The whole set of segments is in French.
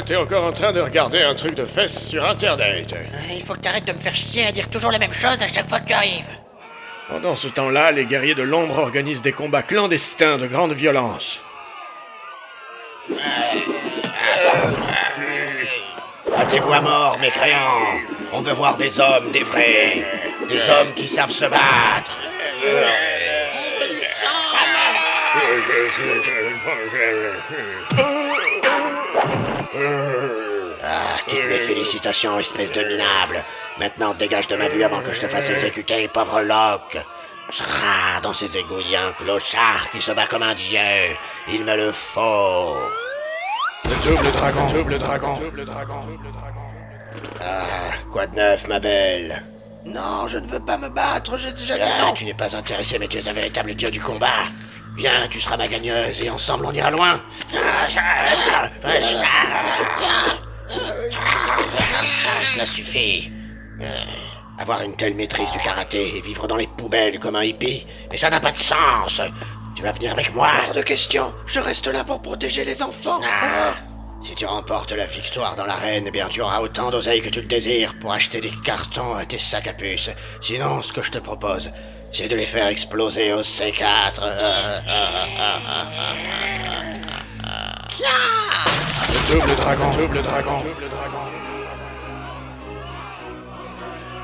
Toi, t'es encore en train de regarder un truc de fesses sur Internet. Il faut que t'arrêtes de me faire chier à dire toujours la même chose à chaque fois que tu arrives. Pendant ce temps-là, les guerriers de l'ombre organisent des combats clandestins de grande violence. Battez-vous à mort, mécréants. On veut voir des hommes, des vrais. Des hommes qui savent se battre. Ah, toutes mes félicitations, espèce de minable. Maintenant, dégage de ma vue avant que je te fasse exécuter, pauvre Locke. Sera dans ces égouts, il y a un clochard qui se bat comme un dieu. Il me le faut. Le double dragon, double dragon, double dragon, double dragon. Ah, quoi de neuf, ma belle? Non, je ne veux pas me battre, j'ai déjà dit Ah, non. tu n'es pas intéressé, mais tu es un véritable dieu du combat. Viens, tu seras ma gagneuse et ensemble on ira loin. Cela suffit. Avoir une telle maîtrise du karaté et vivre dans les poubelles comme un hippie, mais ça n'a pas de sens. Tu vas venir avec moi. Hors de question, je reste là pour protéger les enfants. Si tu remportes la victoire dans l'arène, eh bien tu auras autant d'oseille que tu le désires pour acheter des cartons à tes sacs à puces. Sinon, ce que je te propose, c'est de les faire exploser au C4. Le double dragon, double dragon, double dragon.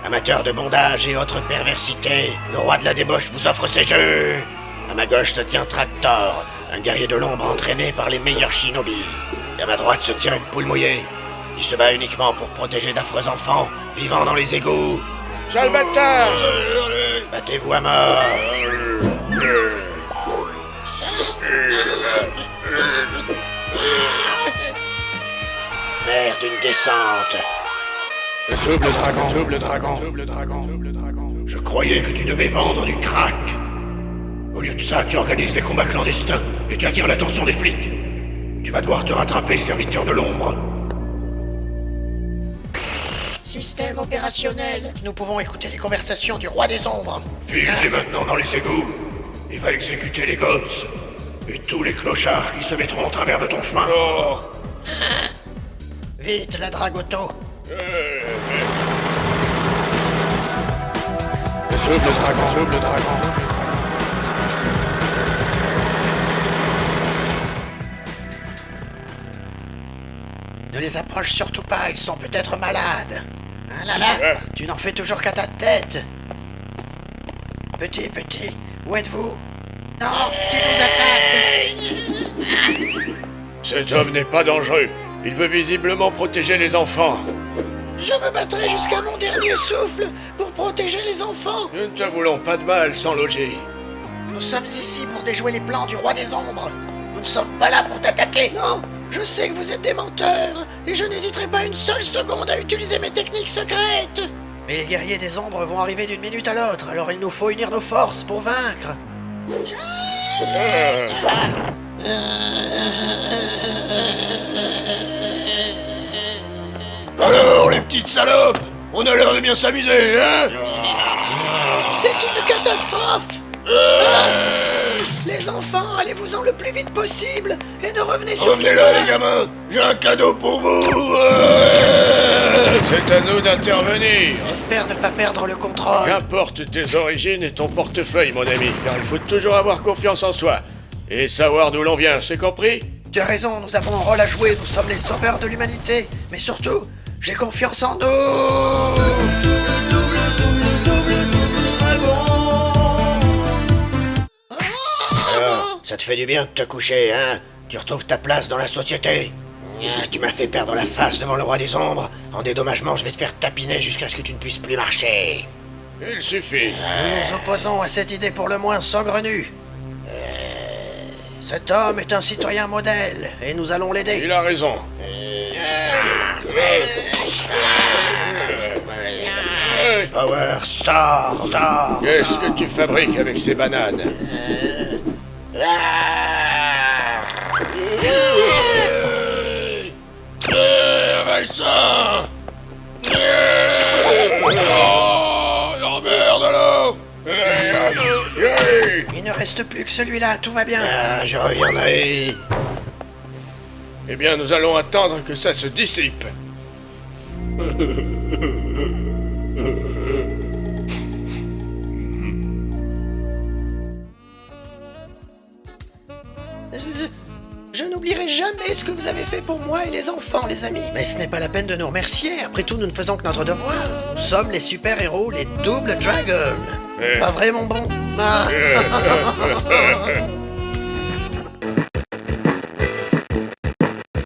Amateurs de bondage et autres perversités, le roi de la débauche vous offre ses jeux. À ma gauche se tient Tractor, un guerrier de l'ombre entraîné par les meilleurs shinobi. Et à ma droite se tient une poule mouillée, qui se bat uniquement pour protéger d'affreux enfants vivant dans les égouts. Sale bâtard! Battez-vous à mort. Merde, une descente. Le double dragon, double dragon, double dragon, double dragon. Je croyais que tu devais vendre du crack. Au lieu de ça, tu organises des combats clandestins et tu attires l'attention des flics. Tu vas devoir te rattraper, serviteur de l'ombre. Système opérationnel. Nous pouvons écouter les conversations du roi des ombres. File-t'es maintenant dans les égouts. Il va exécuter les gosses. Et tous les clochards qui se mettront au travers de ton chemin. Oh! Vite, la dragoto. Le double dragon, double dragon. Ne les approche surtout pas, ils sont peut-être malades. Ah là là, tu n'en fais toujours qu'à ta tête. Petit, où êtes-vous? Non, qui nous attaque? Cet homme n'est pas dangereux. Il veut visiblement protéger les enfants. Je me battrai jusqu'à mon dernier souffle pour protéger les enfants. Nous ne te voulons pas de mal, sans logis. Nous sommes ici pour déjouer les plans du roi des ombres. Nous ne sommes pas là pour t'attaquer. Non, je sais que vous êtes des menteurs, et je n'hésiterai pas une seule seconde à utiliser mes techniques secrètes. Mais les guerriers des ombres vont arriver d'une minute à l'autre, alors il nous faut unir nos forces pour vaincre. Alors, les petites salopes, on a l'air de bien s'amuser, hein? C'est une catastrophe. Les enfants, allez-vous-en le plus vite possible, et ne revenez surtout Revenez là, les gamins, j'ai un cadeau pour vous. C'est à nous d'intervenir. J'espère ne pas perdre le contrôle. Qu'importe tes origines et ton portefeuille, mon ami, car il faut toujours avoir confiance en soi. Et savoir d'où l'on vient, c'est compris? Tu as raison, nous avons un rôle à jouer, nous sommes les sauveurs de l'humanité. Mais surtout, j'ai confiance en nous. Alors, ça te fait du bien de te coucher, hein? Tu retrouves ta place dans la société. Tu m'as fait perdre la face devant le roi des ombres. En dédommagement, je vais te faire tapiner jusqu'à ce que tu ne puisses plus marcher. Il suffit. Nous nous opposons à cette idée pour le moins saugrenue. Cet homme est un citoyen modèle, et nous allons l'aider. Il a raison. Power Star. Qu'est-ce que tu fabriques avec ces bananes? Ça. Oh merde alors. Il ne reste plus que celui-là, tout va bien. Je reviendrai. Eh bien, nous allons attendre que ça se dissipe. Je n'oublierai jamais ce que vous avez fait pour moi et les enfants, les amis. Mais ce n'est pas la peine de nous remercier. Après tout, nous ne faisons que notre devoir. Nous sommes les super-héros, les Double Dragons. Pas vrai, mon bon? Ah.